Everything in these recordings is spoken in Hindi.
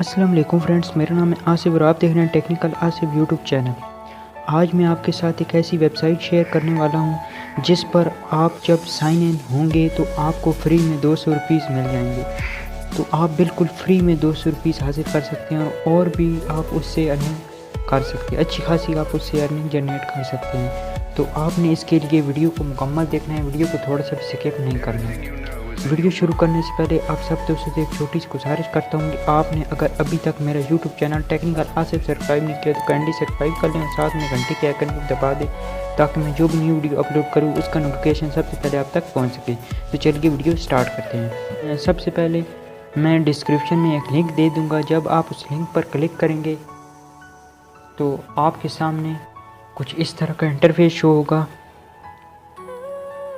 अस्सलाम वालेकुम फ्रेंड्स, मेरा नाम है आसिफ और आप देख रहे हैं टेक्निकल आसिफ यूट्यूब चैनल। आज मैं आपके साथ एक ऐसी वेबसाइट शेयर करने वाला हूं जिस पर आप जब साइन इन होंगे तो आपको फ्री में 200 रुपीज़ मिल जाएंगे। तो आप बिल्कुल फ्री में 200 रुपीज़ हासिल कर सकते हैं और भी आप उससे अर्निंग कर सकते हैं, अच्छी खासी आप उससे अर्निंग जनरेट कर सकते हैं। तो आपने इसके लिए वीडियो को मुकम्मल देखना है, वीडियो को थोड़ा सा भी स्किप नहीं करना है। वीडियो शुरू करने से पहले आप सब दोस्तों से एक छोटी सी गुजारिश करता हूँ कि आपने अगर अभी तक मेरा YouTube channel technical Asif subscribe नहीं किया तो काइंडली सब्सक्राइब कर लें, साथ में घंटे के आइकन को दबा दें ताकि मैं जो भी न्यू वीडियो अपलोड करूँ उसका नोटिफिकेशन सबसे पहले आप तक पहुँच सके। तो चलिए वीडियो स्टार्ट करते हैं। सबसे पहले मैं डिस्क्रिप्शन में एक लिंक दे दूँगा, जब आप उस लिंक पर क्लिक करेंगे तो आपके सामने कुछ इस तरह का इंटरफेस शो होगा।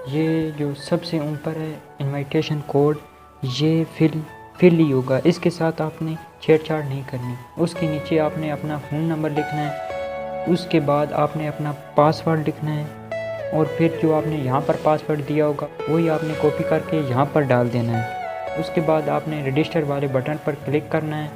ये जो सबसे ऊपर है इनविटेशन कोड, ये फिल ही होगा, इसके साथ आपने छेड़छाड़ नहीं करनी। उसके नीचे आपने अपना फ़ोन नंबर लिखना है, उसके बाद आपने अपना पासवर्ड लिखना है और फिर जो आपने यहाँ पर पासवर्ड दिया होगा वही आपने कॉपी करके यहाँ पर डाल देना है। उसके बाद आपने रजिस्टर वाले बटन पर क्लिक करना है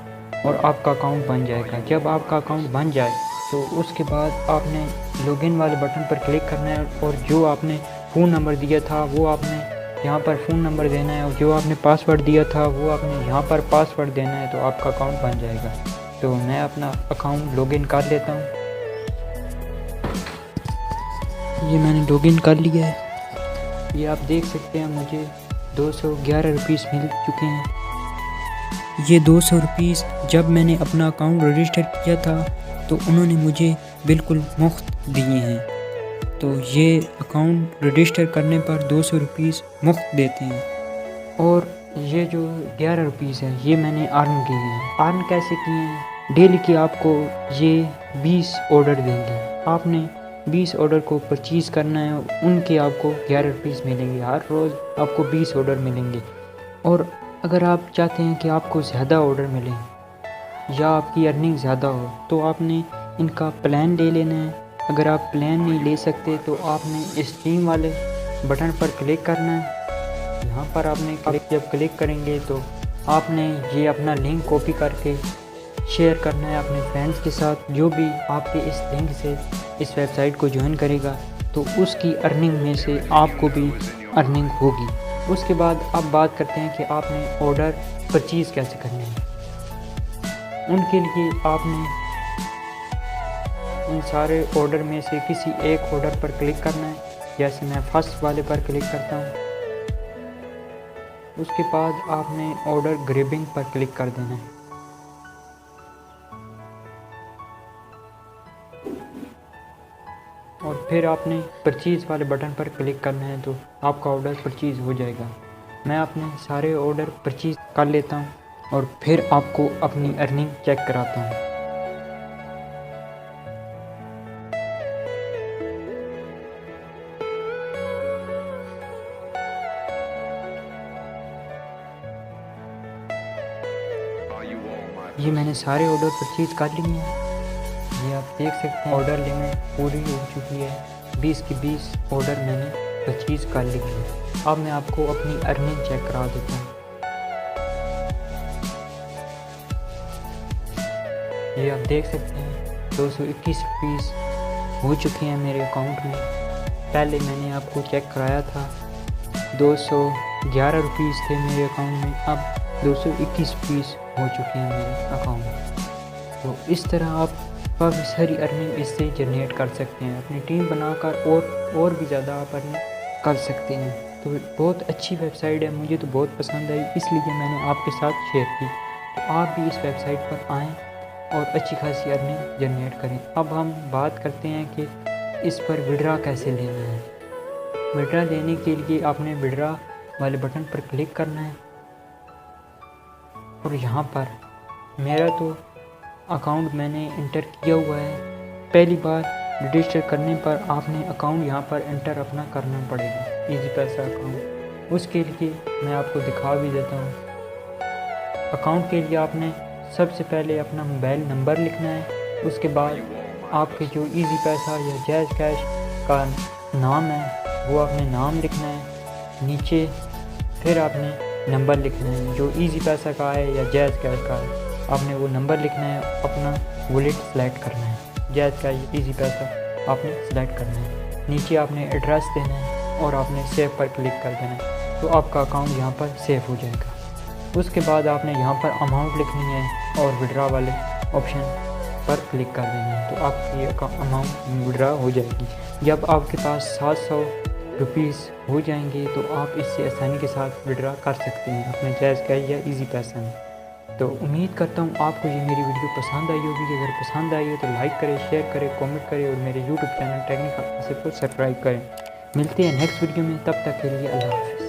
और आपका अकाउंट बन जाएगा। जब आपका अकाउंट बन जाए तो उसके बाद आपने लॉगिन वाले बटन पर क्लिक करना है और जो आपने फ़ोन नंबर दिया था वो आपने यहाँ पर फ़ोन नंबर देना है और जो आपने पासवर्ड दिया था वो आपने यहाँ पर पासवर्ड देना है, तो आपका अकाउंट बन जाएगा। तो मैं अपना अकाउंट लॉगिन कर लेता हूँ। ये मैंने लॉगिन कर लिया है। ये आप देख सकते हैं मुझे 211 रुपीज़ मिल चुके हैं। ये 200 रुपीज़ जब मैंने अपना अकाउंट रजिस्टर किया था तो उन्होंने मुझे बिल्कुल मुफ्त दिए हैं। तो ये अकाउंट रजिस्टर करने पर 200 रुपीज़ मुफ्त देते हैं। और ये जो 11 रुपीज़ है ये मैंने अर्न किए हैं। अर्न कैसे किए हैं? डेली के आपको ये 20 ऑर्डर देंगे, आपने 20 ऑर्डर को परचेज़ करना है, उनके आपको 11 रुपीज़ मिलेंगे। हर रोज़ आपको 20 ऑर्डर मिलेंगे। और अगर आप चाहते हैं कि आपको ज़्यादा ऑर्डर मिले या आपकी अर्निंग ज़्यादा हो तो आपने इनका प्लान ले लेना है। अगर आप प्लान नहीं ले सकते तो आपने स्ट्रीम वाले बटन पर क्लिक करना है। यहाँ पर आपने जब क्लिक करेंगे तो आपने ये अपना लिंक कॉपी करके शेयर करना है अपने फ्रेंड्स के साथ। जो भी आपके इस लिंक से इस वेबसाइट को ज्वाइन करेगा तो उसकी अर्निंग में से आपको भी अर्निंग होगी। उसके बाद अब बात करते हैं कि आपने ऑर्डर परचेज़ कैसे करने हैं। उनके लिए आपने इन सारे ऑर्डर में से किसी एक ऑर्डर पर क्लिक करना है। जैसे मैं फर्स्ट वाले पर क्लिक करता हूँ, उसके बाद आपने ऑर्डर ग्रैबिंग पर क्लिक कर देना है। और फिर आपने परचेज़ वाले बटन पर क्लिक करना है तो आपका ऑर्डर परचेज़ हो जाएगा। मैं अपने सारे ऑर्डर परचेज़ कर लेता हूँ और फिर आपको अपनी अर्निंग चेक कराता हूँ। ये मैंने सारे ऑर्डर परचेज़ कर लिए हैं। ये आप देख सकते हैं ऑर्डर लिमिट पूरी हो चुकी है। 20 की 20 ऑर्डर मैंने परचेज़ कर ली है। अब मैं आपको अपनी अर्निंग चेक करा देता हूँ। ये आप देख सकते हैं 221 रुपीज़ हो चुके हैं मेरे अकाउंट में। पहले मैंने आपको चेक कराया था 211 रुपीज़ थे मेरे अकाउंट में, अब 221 रुपीज़ हो चुके हैं मेरे अकाउंट में। तो इस तरह आप काफ़ी सारी अर्निंग इससे जनरेट कर सकते हैं। अपनी टीम बनाकर और भी ज़्यादा आप अर्निंग कर सकते हैं। तो बहुत अच्छी वेबसाइट है, मुझे तो बहुत पसंद आई, इसलिए मैंने आपके साथ शेयर की। तो आप भी इस वेबसाइट पर आएँ और अच्छी खासी अर्निंग जनरेट करें। अब हम बात करते हैं कि इस पर विड्रा कैसे लेना है। विड्रा लेने के लिए आपने विड्रा वाले बटन पर क्लिक करना है और यहाँ पर मेरा तो अकाउंट मैंने इंटर किया हुआ है। पहली बार रजिस्टर करने पर आपने अकाउंट यहाँ पर इंटर अपना करना पड़ेगा, इजी पैसा अकाउंट। उसके लिए मैं आपको दिखा भी देता हूँ। अकाउंट के लिए आपने सबसे पहले अपना मोबाइल नंबर लिखना है। उसके बाद आपके जो इजी पैसा या जैज़ कैश का नाम है वो आपने नाम लिखना है नीचे। फिर आपने नंबर लिखना है जो इजी पैसा का है या जैज़ कैश का है। आपने वो नंबर लिखना है, अपना वॉलेट सेलेक्ट करना है, जैज़ कैश इजी पैसा आपने सेलेक्ट करना है। नीचे आपने एड्रेस देना है और आपने सेव पर क्लिक कर देना है, तो आपका अकाउंट यहाँ पर सेव हो जाएगा। उसके बाद आपने यहाँ पर अमाउंट लिखनी है और विड्रा वाले ऑप्शन पर क्लिक कर देना है, तो आपकी अमाउंट विड्रा हो जाएगी। जब आपके पास 700 रुपीज़ हो जाएंगे तो आप इससे आसानी के साथ विड्रा कर सकते हैं अपने जायज़ कैश या इजी पैसा में। तो उम्मीद करता हूँ आपको ये मेरी वीडियो पसंद आई होगी। अगर पसंद आई हो तो लाइक करें, शेयर करें, कमेंट करें और मेरे यूट्यूब चैनल टेक्निकल को सब्सक्राइब करें। मिलते हैं नेक्स्ट वीडियो में, तब तक के लिए अल्लाह हाफ़िज़।